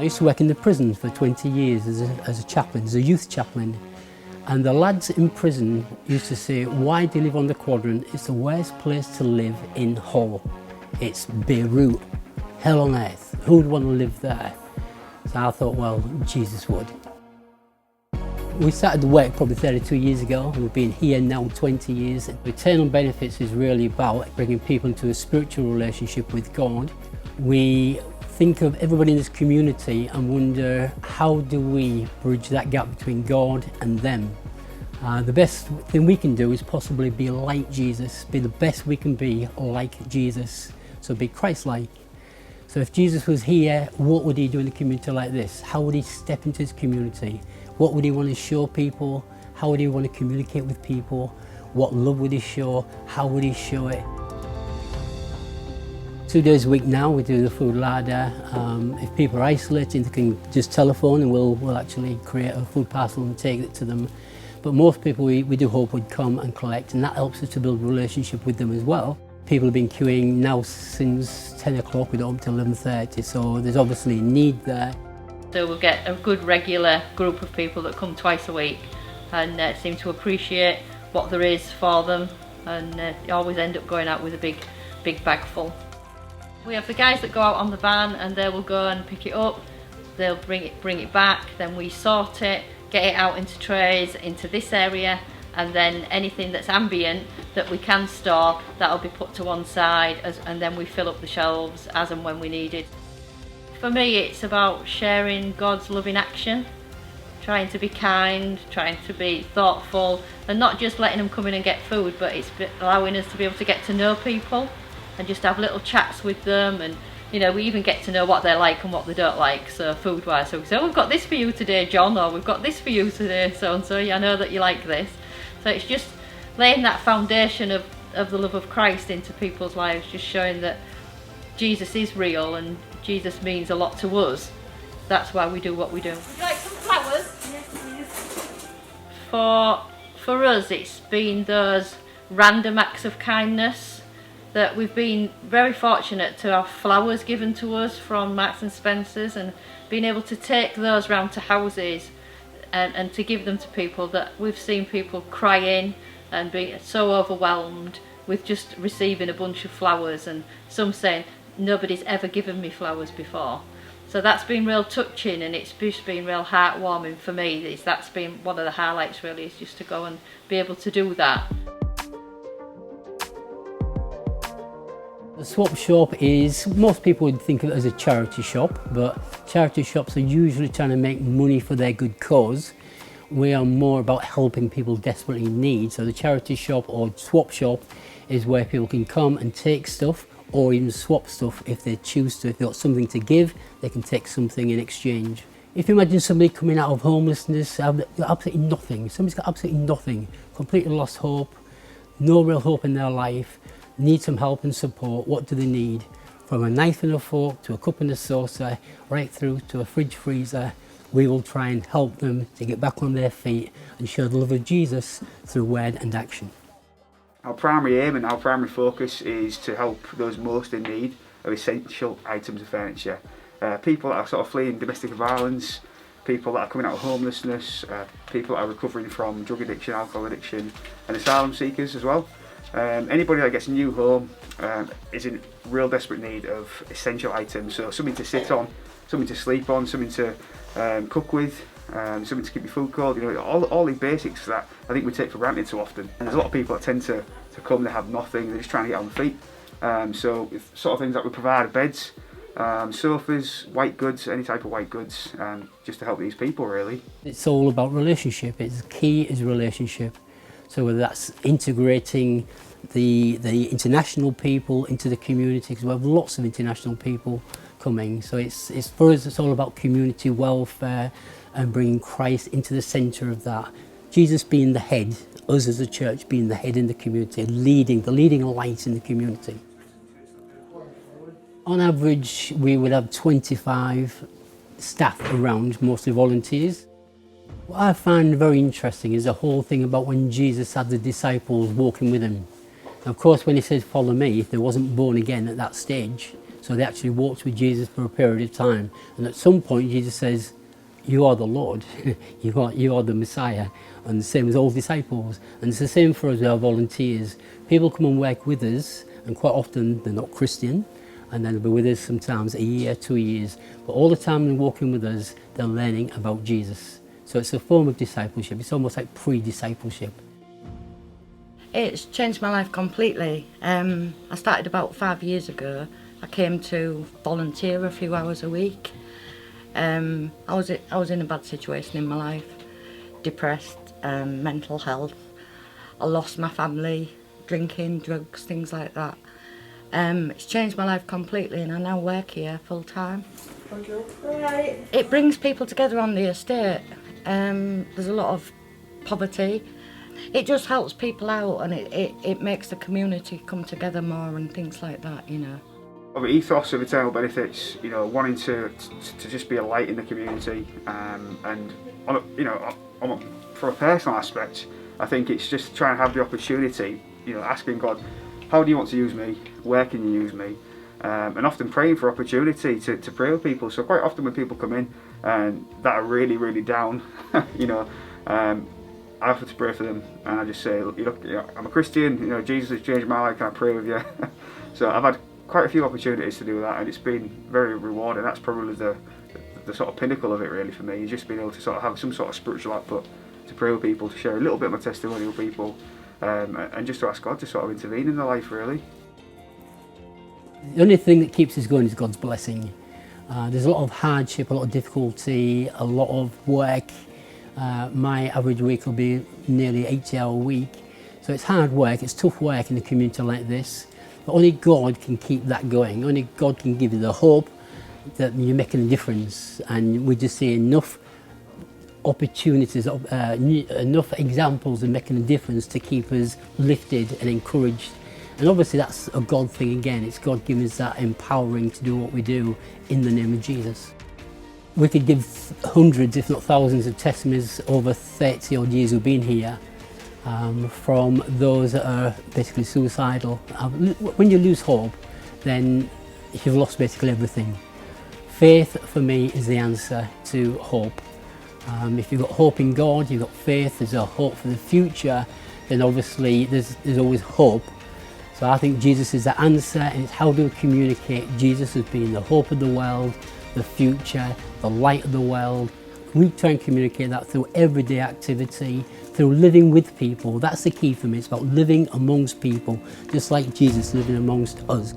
used to work in the prison for 20 years as a chaplain, as a youth chaplain. And the lads in prison used to say, why do you live on the Quadrant? It's the worst place to live in Hull. It's Beirut, hell on earth. Who would want to live there? So I thought, well, Jesus would. We started the work probably 32 years ago. We've been here now 20 years. Eternal Benefits is really about bringing people into a spiritual relationship with God. We think of everybody in this community and wonder, how do we bridge that gap between God and them? The best thing we can do is possibly be like Jesus, be the best we can be like Jesus, so be Christ-like. So if Jesus was here, what would he do in a community like this? How would he step into his community? What would he want to show people? How would he want to communicate with people? What love would he show? How would he show it? 2 days a week now we do the food larder. If people are isolating, they can just telephone and we'll actually create a food parcel and take it to them. But most people we do hope would come and collect, and that helps us to build a relationship with them as well. People have been queuing now since 10 o'clock, we're up till 11:30, so there's obviously a need there. So we'll get a good regular group of people that come twice a week and seem to appreciate what there is for them, and always end up going out with a big bag full. We have the guys that go out on the van and they will go and pick it up, they'll bring it back, then we sort it, get it out into trays into this area, and then anything that's ambient that we can store, that'll be put to one side, and then we fill up the shelves as and when we need it. For me, it's about sharing God's love in action, trying to be kind, trying to be thoughtful, and not just letting them come in and get food, but it's allowing us to be able to get to know people and just have little chats with them, and you know, we even get to know what they like and what they don't like, so food wise. So we say, oh, we've got this for you today, John, or we've got this for you today, so and so, yeah, I know that you like this. So it's just laying that foundation of the love of Christ into people's lives, just showing that Jesus is real and Jesus means a lot to us. That's why we do what we do. Would you like some flowers? Yes, please. For us, it's been those random acts of kindness that we've been very fortunate to have flowers given to us from Marks and Spencer's, and being able to take those round to houses and to give them to people, that we've seen people crying and being so overwhelmed with just receiving a bunch of flowers, and some saying, nobody's ever given me flowers before. So that's been real touching, and it's just been real heartwarming for me. That's been one of the highlights really, is just to go and be able to do that. The swap shop is, most people would think of it as a charity shop, but charity shops are usually trying to make money for their good cause. We are more about helping people desperately in need. So the charity shop or swap shop is where people can come and take stuff, or even swap stuff if they choose to. If they've got something to give, they can take something in exchange. If you imagine somebody coming out of homelessness, absolutely nothing, somebody's got absolutely nothing, completely lost hope, no real hope in their life, need some help and support, what do they need? From a knife and a fork to a cup and a saucer, right through to a fridge freezer, we will try and help them to get back on their feet and show the love of Jesus through word and action. Our primary aim and our primary focus is to help those most in need of essential items of furniture. People that are sort of fleeing domestic violence, people that are coming out of homelessness, people that are recovering from drug addiction, alcohol addiction, and asylum seekers as well. Anybody that gets a new home is in real desperate need of essential items, so something to sit on, something to sleep on, something to cook with, something to keep your food cold, you know, all these basics that I think we take for granted so often. And there's a lot of people that tend to come, they have nothing, they're just trying to get on their feet. So sort of things that we provide: beds, sofas, white goods, any type of white goods, just to help these people really. It's all about relationship. It's key is relationship. So whether that's integrating the international people into the community, because we have lots of international people coming. So it's for us, it's all about community welfare and bringing Christ into the centre of that. Jesus being the head, us as a church being the head in the community, the leading light in the community. On average, we would have 25 staff around, mostly volunteers. What I find very interesting is the whole thing about when Jesus had the disciples walking with him. Now, of course, when he said, follow me, they wasn't born again at that stage. So they actually walked with Jesus for a period of time. And at some point, Jesus says, you are the Lord, you are the Messiah. And the same as all disciples. And it's the same for us with our volunteers. People come and work with us, and quite often they're not Christian, and then they'll be with us sometimes a year, 2 years. But all the time they're walking with us, they're learning about Jesus. So it's a form of discipleship. It's almost like pre-discipleship. It's changed my life completely. I started about 5 years ago. I came to volunteer a few hours a week. I was in a bad situation in my life, depressed, mental health. I lost my family, drinking, drugs, things like that. It's changed my life completely, and I now work here full time. Right. It brings people together on the estate. There's a lot of poverty. It just helps people out, and it makes the community come together more and things like that, you know. Of the ethos of eternal benefits, you know, wanting to just be a light in the community, and on a, you know, for a personal aspect, I think it's just trying to have the opportunity, you know, asking God, how do you want to use me? Where can you use me? And often praying for opportunity to pray with people. So quite often when people come in and that are really, really down, you know, I offer to pray for them, and I just say, look, you know, I'm a Christian, you know, Jesus has changed my life, can I pray with you? So I've had quite a few opportunities to do that, and it's been very rewarding. That's probably the sort of pinnacle of it really for me, is just being able to sort of have some sort of spiritual output, to pray with people, to share a little bit of my testimony with people, and just to ask God to sort of intervene in their life really. The only thing that keeps us going is God's blessing. There's a lot of hardship, a lot of difficulty, a lot of work. My average week will be nearly 80-hour week. So it's hard work, it's tough work in a community like this. But only God can keep that going. Only God can give you the hope that you're making a difference. And we just see enough opportunities, enough examples of making a difference to keep us lifted and encouraged. And obviously that's a God thing again. It's God giving us that empowering to do what we do in the name of Jesus. We could give hundreds, if not thousands, of testimonies over 30 odd years we've been here, from those that are basically suicidal. When you lose hope, then you've lost basically everything. Faith for me is the answer to hope. If you've got hope in God, you've got faith, there's a hope for the future, then obviously there's always hope. So I think Jesus is the answer, and it's how do we communicate Jesus as being the hope of the world, the future, the light of the world. We try and communicate that through everyday activity, through living with people. That's the key for me. It's about living amongst people, just like Jesus living amongst us.